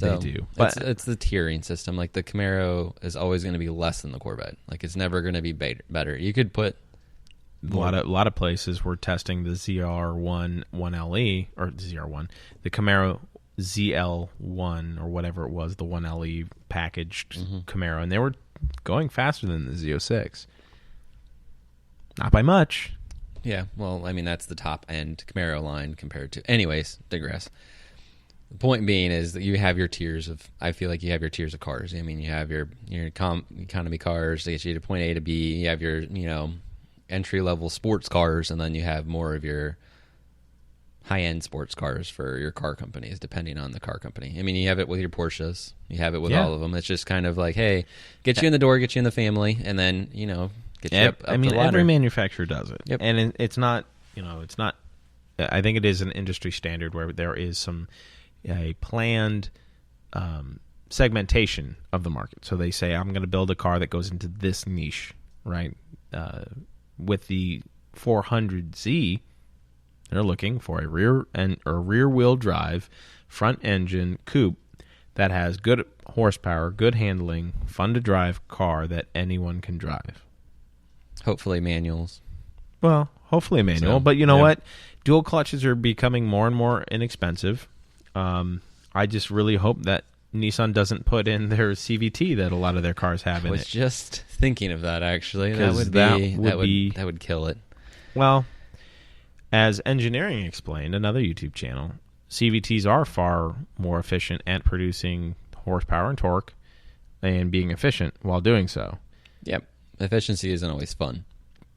So they do. But it's the tiering system. Like the Camaro is always going to be less than the Corvette. Like it's never going to be better. You could put a lot of places were testing the ZR1 1LE or ZR1, the Camaro ZL1 or whatever it was, the 1LE packaged Camaro, and they were going faster than the Z06. Not by much. Yeah, well, I mean, that's the top end Camaro line compared to... Anyways, digress. The point being is that you have your tiers of... I feel like you have your tiers of cars. I mean, you have your economy cars to get you to point A to B. You have your, entry-level sports cars, and then you have more of your high-end sports cars for your car companies, depending on the car company. I mean, you have it with your Porsches. You have it with all of them. It's just kind of like, hey, get you in the door, get you in the family, and then, get you up the ladder. Every manufacturer does it. Yep. And it's not, it's not, I think it is an industry standard where there is a planned segmentation of the market. So they say, I'm going to build a car that goes into this niche, right? With the 400Z, they're looking for a rear-wheel drive, front-engine coupe that has good horsepower, good handling, fun-to-drive car that anyone can drive. Hopefully manuals. Well, hopefully a manual. But you know what? Dual clutches are becoming more and more inexpensive. I just really hope that Nissan doesn't put in their CVT that a lot of their cars have in it. I was just thinking of that, actually. That would kill it. Well, as Engineering explained, another YouTube channel, CVTs are far more efficient at producing horsepower and torque and being efficient while doing so. Yep. Efficiency isn't always fun.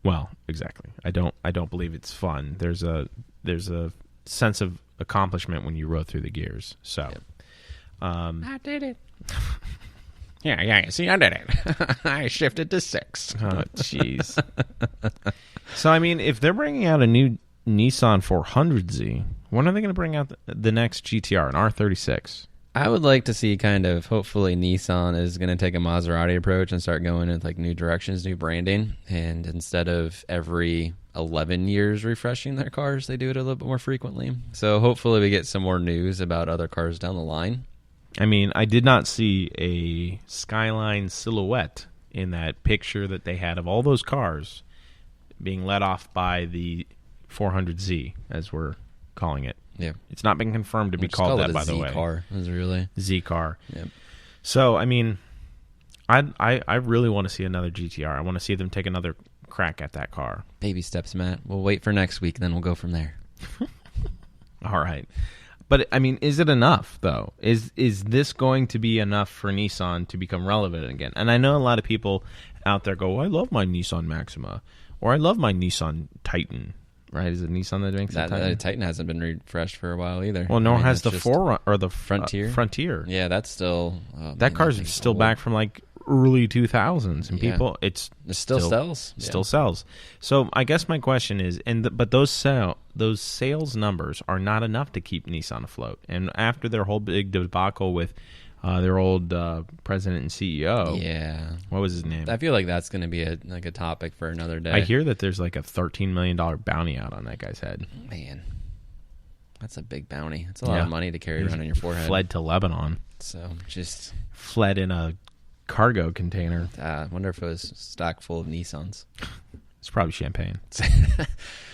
Well, exactly. I don't believe it's fun. There's a sense of accomplishment when you row through the gears. So, I did it. Yeah. See, I did it. I shifted to 6. Oh, jeez. So, I mean, if they're bringing out a new Nissan 400Z, when are they going to bring out the next GTR, an R36? I would like to see hopefully Nissan is going to take a Maserati approach and start going in like new directions, new branding. And instead of every 11 years refreshing their cars, they do it a little bit more frequently. So hopefully we get some more news about other cars down the line. I mean, I did not see a Skyline silhouette in that picture that they had of all those cars being led off by the 400Z, as we're calling it. Yeah, it's not been confirmed to be called that, by the way. Z-car is really Z-car. Yep. So, I mean, I really want to see another GTR. I want to see them take another crack at that car. Baby steps, Matt. We'll wait for next week, then we'll go from there. All right. But, I mean, is it enough, though? Is this going to be enough for Nissan to become relevant again? And I know a lot of people out there go, I love my Nissan Maxima, or I love my Nissan Titan. Right? Is it Nissan that makes that Titan? Titan hasn't been refreshed for a while either. Well, nor has the Forerunner or the Frontier. Frontier. Yeah, that's still that car's still old. Back from like early 2000s, and people, it still sells. Still sells. So I guess my question is, but those sales numbers are not enough to keep Nissan afloat. And after their whole big debacle with their old president and CEO. What was his name? I feel like that's going to be a topic for another day. I hear that there's like a $13 million bounty out on that guy's head. Man, that's a big bounty. It's a lot of money to carry around on your forehead. Fled to Lebanon. So just fled in a cargo container. I wonder if it was stock full of Nissans. It's probably champagne.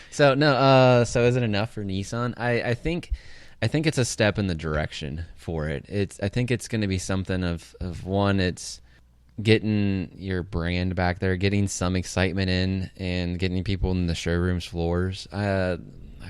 So is it enough for Nissan? I think it's a step in the direction for it. I think it's going to be something of one, it's getting your brand back there, getting some excitement in, and getting people in the showrooms floors. I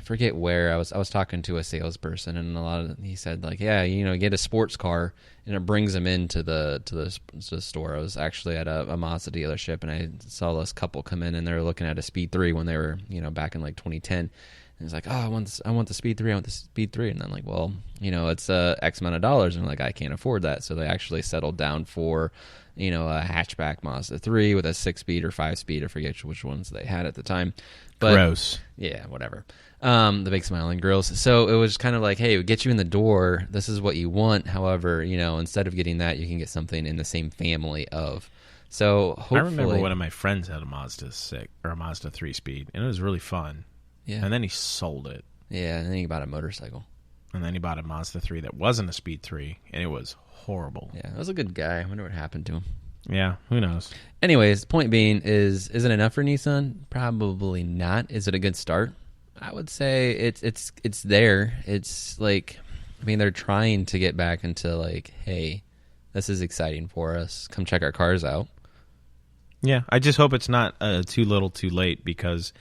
forget where I was talking to a salesperson, and he said like, yeah, get a sports car, and it brings them into the store. I was actually at a Mazda dealership, and I saw this couple come in, and they were looking at a Speed 3 when they were back in like 2010. And it's like, oh, I want the Speed 3. I want the Speed 3. And I'm like, well, it's X amount of dollars. And I'm like, I can't afford that. So they actually settled down for, a hatchback Mazda 3 with a 6-speed or 5-speed. I forget which ones they had at the time. But, gross. Yeah, whatever. The big smiling grills. So it was kind of like, hey, we get you in the door. This is what you want. However, instead of getting that, you can get something in the same family of. So hopefully, I remember one of my friends had a Mazda 6 or a Mazda 3-speed, and it was really fun. Yeah. And then he sold it. Yeah, and then he bought a motorcycle. And then he bought a Mazda 3 that wasn't a Speed 3, and it was horrible. Yeah, that was a good guy. I wonder what happened to him. Yeah, who knows? Anyways, point being is it enough for Nissan? Probably not. Is it a good start? I would say it's there. It's like, I mean, they're trying to get back into like, hey, this is exciting for us. Come check our cars out. Yeah, I just hope it's not too little too late, because,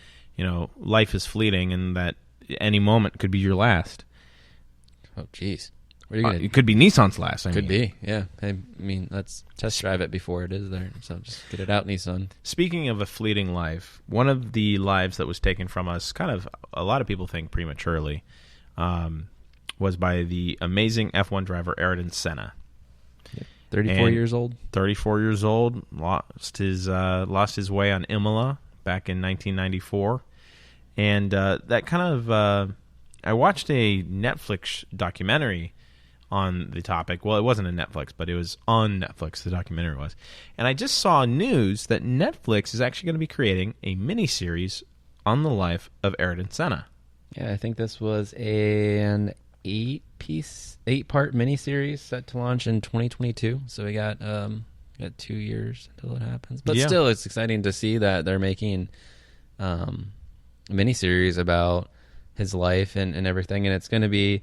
life is fleeting and that any moment could be your last. Oh, jeez. What are you gonna? It could be Nissan's last. Could be, yeah. I mean, let's test drive it before it is there. So just get it out, Nissan. Speaking of a fleeting life, one of the lives that was taken from us, kind of a lot of people think prematurely, was by the amazing F1 driver Ayrton Senna. 34 years old. 34 years old. Lost his way on Imola back in 1994, and that kind of. I watched a Netflix documentary on the topic. Well, it wasn't a Netflix, but it was on Netflix, the documentary was. And I just saw news that Netflix is actually going to be creating a miniseries on the life of Ayrton Senna. Yeah, I think this was an 8-part miniseries set to launch in 2022. So we got 2 years until it happens. But still, it's exciting to see that they're making a miniseries about his life and everything. And it's going to be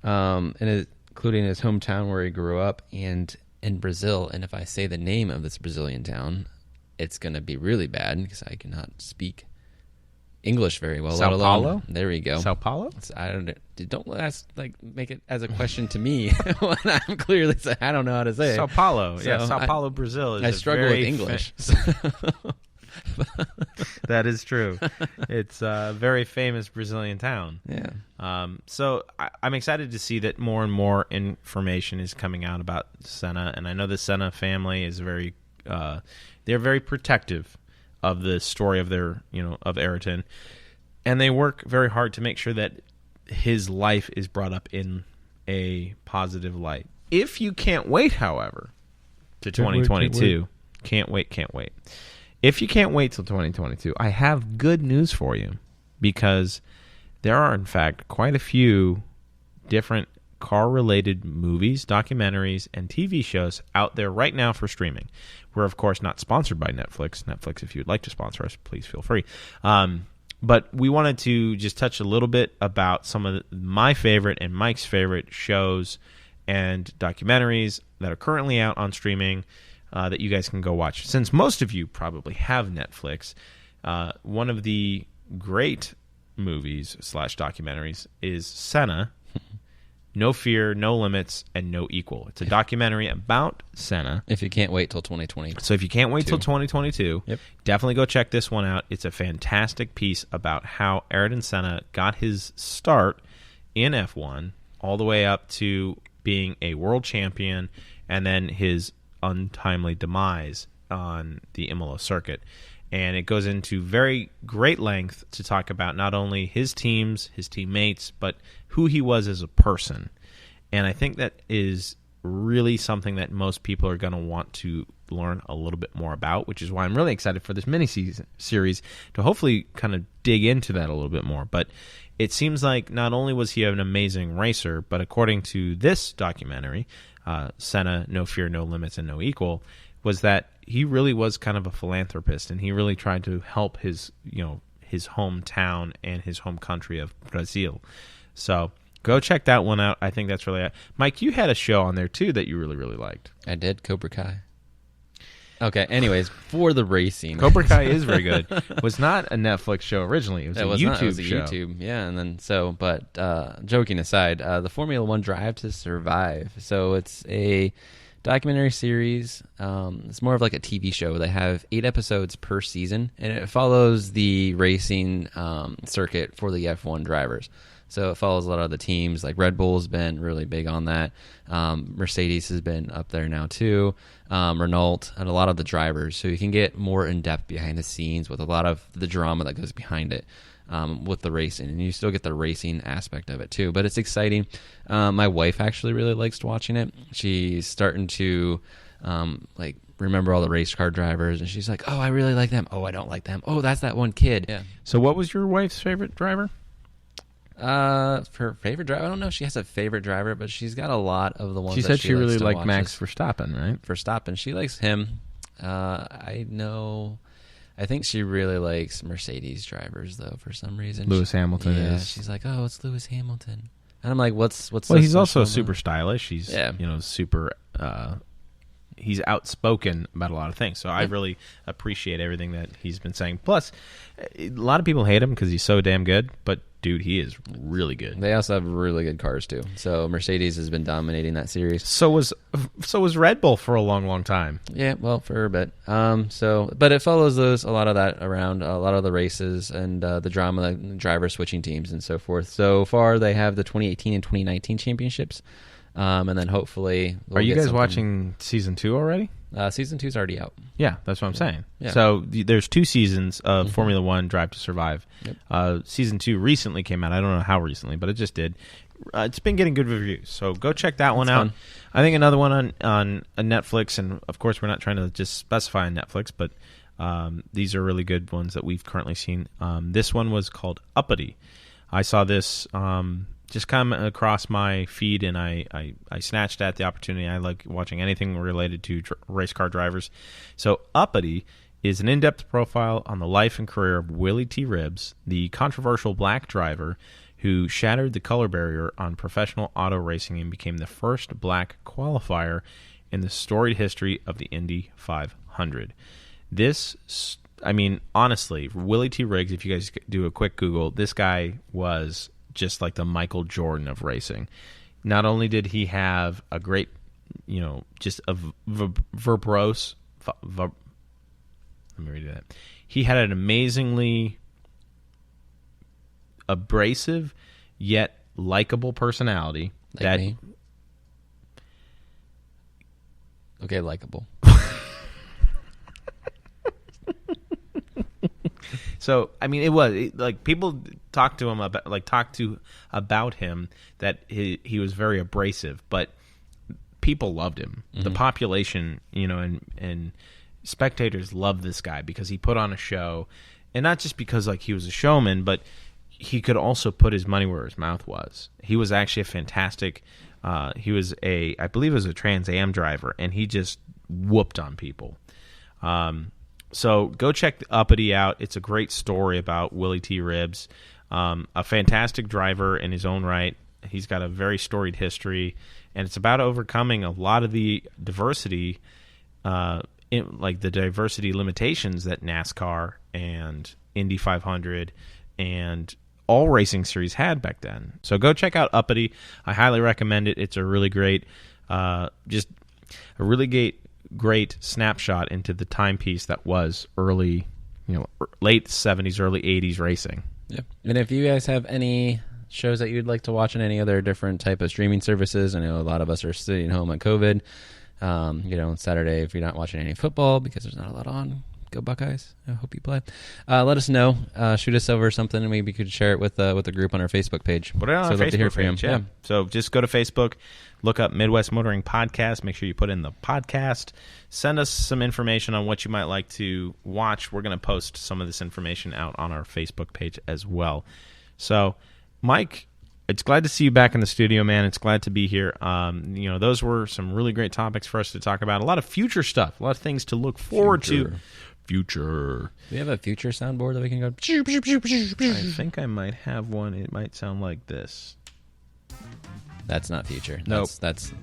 including his hometown where he grew up and in Brazil. And if I say the name of this Brazilian town, it's going to be really bad because I cannot speak English very well. Sao Paulo? There we go. Sao Paulo? I don't ask, make it as a question to me when I'm clearly saying I don't know how to say it. Sao Paulo. So yeah, Sao Paulo, Brazil. Is I struggle with English. That is true. It's a very famous Brazilian town. Yeah. So I'm excited to see that more and more information is coming out about Senna, and I know the Senna family is they're very protective of the story of of Ayrton, and they work very hard to make sure that his life is brought up in a positive light. If you can't wait, however, to 2022, can't wait. If you can't wait till 2022, I have good news for you, because there are, in fact, quite a few different car-related movies, documentaries, and TV shows out there right now for streaming. We're, of course, not sponsored by Netflix. Netflix, if you'd like to sponsor us, please feel free. But we wanted to just touch a little bit about some of my favorite and Mike's favorite shows and documentaries that are currently out on streaming that you guys can go watch. Since most of you probably have Netflix, one of the great movies / documentaries is Senna, No Fear, No Limits, and No Equal. It's a documentary about Senna. If you can't wait till 2020. So if you can't wait till 2022, yep, definitely go check this one out. It's a fantastic piece about how Ayrton Senna got his start in F1 all the way up to being a world champion, and then his untimely demise on the Imola circuit. And it goes into very great length to talk about not only his teams, his teammates, but who he was as a person. And I think that is really something that most people are going to want to learn a little bit more about, which is why I'm really excited for this mini-series to hopefully kind of dig into that a little bit more. But it seems like not only was he an amazing racer, but according to this documentary, Senna, No Fear, No Limits, and No Equal, was that he really was kind of a philanthropist, and he really tried to help his hometown and his home country of Brazil. So go check that one out. I think that's really... Mike, you had a show on there, too, that you really, really liked. I did, Cobra Kai. Okay, anyways, for the racing. Cobra Kai is very good. It was not a Netflix show originally. It was a YouTube show. YouTube, yeah. And then but joking aside, the Formula One Drive to Survive. So it's a documentary series. It's more of like a TV show. They have 8 episodes per season, and it follows the racing circuit for the F1 drivers. So it follows a lot of the teams. Like Red Bull's been really big on that. Mercedes has been up there now too. Renault, and a lot of the drivers. So you can get more in depth behind the scenes with a lot of the drama that goes behind it with the racing, and you still get the racing aspect of it too. But it's exciting. My wife actually really likes watching it. She's starting to remember all the race car drivers, and she's like, "Oh, I really like them. Oh, I don't like them. Oh, that's that one kid." Yeah. So what was your wife's favorite driver? Her favorite driver, I don't know if she has a favorite driver, but she's got a lot of the ones. She that said she really likes to liked watch Max Verstappen, right? Verstappen. She likes him. I know. I think she really likes Mercedes drivers, though, for some reason. Lewis Hamilton is. She's like, oh, it's Lewis Hamilton. And I'm like, what's Well, so he's also special super about- stylish. He's, Yeah. super... he's outspoken about a lot of things. So I really appreciate everything that he's been saying. Plus, a lot of people hate him because he's so damn good. But, dude, he is really good. They also have really good cars, too. So Mercedes has been dominating that series. So was Red Bull for a long, long time. Yeah, well, for a bit. But it follows a lot of that around a lot of the races and the drama, like drivers switching teams and so forth. So far, they have the 2018 and 2019 championships, and then hopefully, Are you guys watching season 2 already? Season 2's already out. Yeah, that's what I'm saying. Yeah. So there's 2 seasons of Formula One Drive to Survive. Yep. Season 2 recently came out. I don't know how recently, but it just did. It's been getting good reviews, so go check that one out. Fun. I think another one on Netflix, and of course we're not trying to just specify on Netflix, but these are really good ones that we've currently seen. This one was called Uppity. I saw this just come across my feed, and I snatched at the opportunity. I like watching anything related to race car drivers. So Uppity is an in-depth profile on the life and career of Willie T. Ribbs, the controversial black driver who shattered the color barrier on professional auto racing and became the first black qualifier in the storied history of the Indy 500. This, I mean, honestly, Willie T. Riggs, if you guys do a quick Google, this guy was just like the Michael Jordan of racing. Not only did he have a great, just a verbose, let me read that. He had an amazingly abrasive yet likable personality. Like me. Okay, likable. So, I mean, it was like people talked to him about him that he was very abrasive, but people loved him. Mm-hmm. The population, and spectators loved this guy because he put on a show, and not just because like he was a showman, but he could also put his money where his mouth was. He was actually a fantastic. He was I believe, a Trans Am driver, and he just whooped on people. So go check Uppity out. It's a great story about Willie T. Ribbs, a fantastic driver in his own right. He's got a very storied history, and it's about overcoming a lot of the diversity, like the diversity limitations that NASCAR and Indy 500 and all racing series had back then. So go check out Uppity. I highly recommend it. It's a really great, just a really great snapshot into the timepiece that was early, late 70s, early 80s racing. Yeah. And if you guys have any shows that you'd like to watch on any other different type of streaming services, I know a lot of us are sitting home on COVID. Saturday, if you're not watching any football because there's not a lot on, go Buckeyes. I hope you play. Let us know. Shoot us over something, and maybe we could share it with the group on our Facebook page. Put it on our love to hear Facebook from you. page, yeah. So just go to Facebook, look up Midwest Motoring Podcast. Make sure you put in the podcast. Send us some information on what you might like to watch. We're going to post some of this information out on our Facebook page as well. So, Mike, it's glad to see you back in the studio, man. It's glad to be here. Those were some really great topics for us to talk about. A lot of future stuff. A lot of things to look forward to. Future. Do we have a future soundboard that we can go? I think I might have one. It might sound like this. That's not future. Nope. That's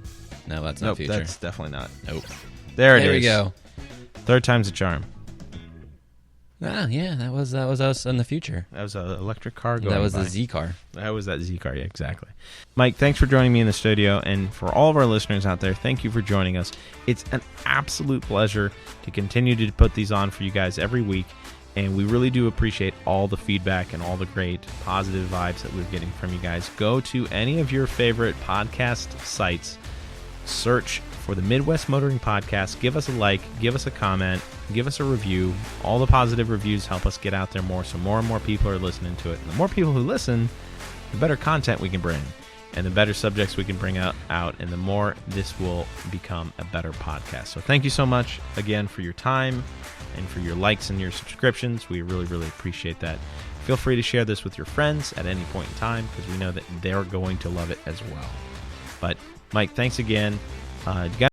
not future. That's definitely not. Nope. There it is. There we go. Third time's a charm. Yeah, that was us in the future. That was an electric car going That was by. the Z car. That was that Z car, yeah, exactly. Mike, thanks for joining me in the studio, and for all of our listeners out there, thank you for joining us. It's an absolute pleasure to continue to put these on for you guys every week, and we really do appreciate all the feedback and all the great positive vibes that we're getting from you guys. Go to any of your favorite podcast sites, search for the Midwest Motoring Podcast, give us a like, give us a comment, give us a review. All the positive reviews help us get out there more, so more and more people are listening to it. And the more people who listen, the better content we can bring, and the better subjects we can bring out, and the more this will become a better podcast. So thank you so much again for your time and for your likes and your subscriptions. We really, really appreciate that. Feel free to share this with your friends at any point in time because we know that they're going to love it as well. But Mike, thanks again. You got